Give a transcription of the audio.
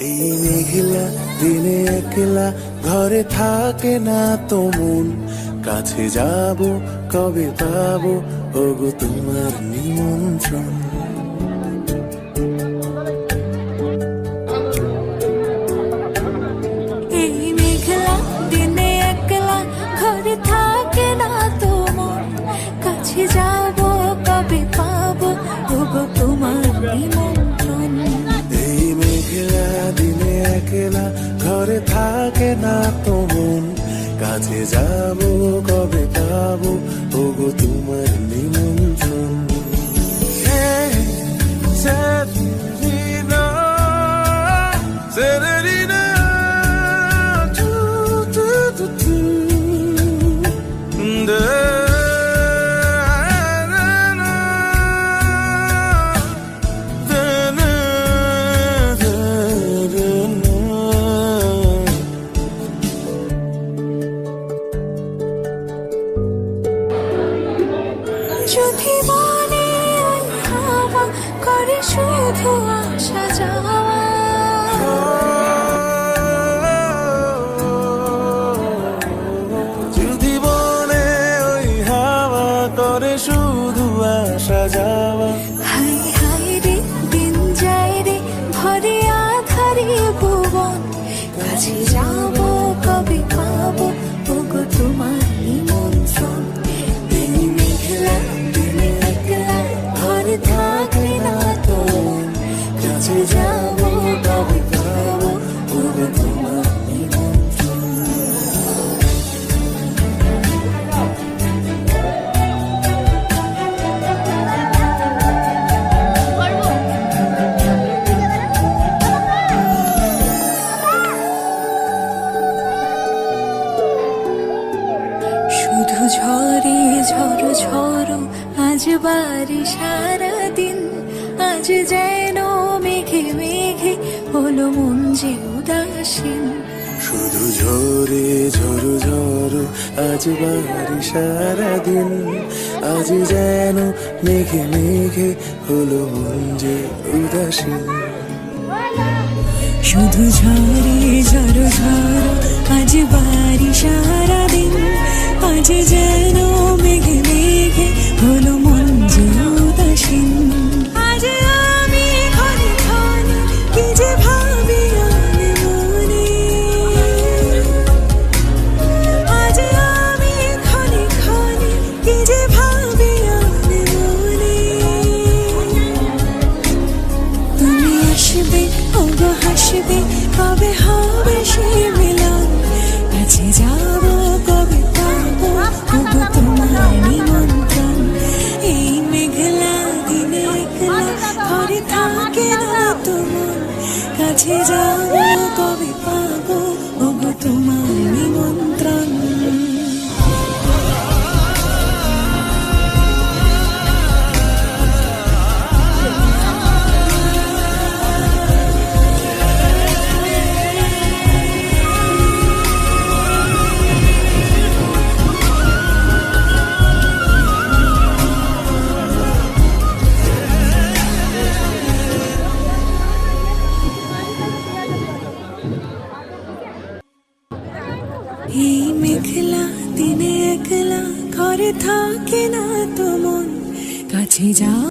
এই মেঘলা দিনে একলা ঘরে থাকে না তো মন, কাছে যাব কবে পাবো ওগো তোমার নিমন্ত্রণ। এই মেঘলা দিনে একলা ঘরে থাকে না তো মন, কাছে যাব কবে পাবো ওগো তোমার নিমন্ত্রণ। এই মেঘলা দিনে একলা ঘরে থাকে না তো মন, কাছে যাব কবে পাবো ওগো তোমার নিমন্ত্রণ। যদি মনে হাওয়া করে শুধু আসা যাওয়া, যদি বলে ওই হাওয়া করে শুধু আসা যাওয়া, হাই হাই রে দিন যায় রে ভরে আধারে ভুবন, কাছে যাব কবে পাবো ওগো তোমার নিমন্ত্রণ। এই মেঘলা দিনে একলা ঘরে থাকে না তো মন, কাছে যাব কবে পাবো ওগো তোমার নিমন্ত্রণ। শুধু ঝরে ঝড়ো ঝড়ো আজ বাড়ি সারাদিন, আজ যেন মেঘে মেঘে হলো মন যে উদাসীন। শুধু ঝরে ঝড়ো ঝড়ো আজ বাড়ি সারাদিন, আজ যেন মেঘে মেঘে হলো মন যে উদাসীন। শুধু ঝরে ঝড়ো ঝড়ো আজ বাড়ি সারাদিন, আজ যেন মেঘে মেঘে হলো মন যে উদাসীন। আজ আমি ক্ষণে ক্ষণে কি যে ভাবি আমি মনে, আজ আমি ক্ষণে ক্ষণে কি যে ভাবি আমি মনে। তুমি আসবে ওগো হাসবে কবে হবে সে মিলন, কাছে যাব কবে পাবো ওগো তোমার নিমন্ত্রণ। এই মেঘলা দিনে একলা ঘরে থাকে না তো মন, কাছে যাব কবে পাবো ওগো তোমার নিমন্ত্রণ। এই মেঘলা দিনে একলা ঘরে থাকে না তো মন, কাছে যা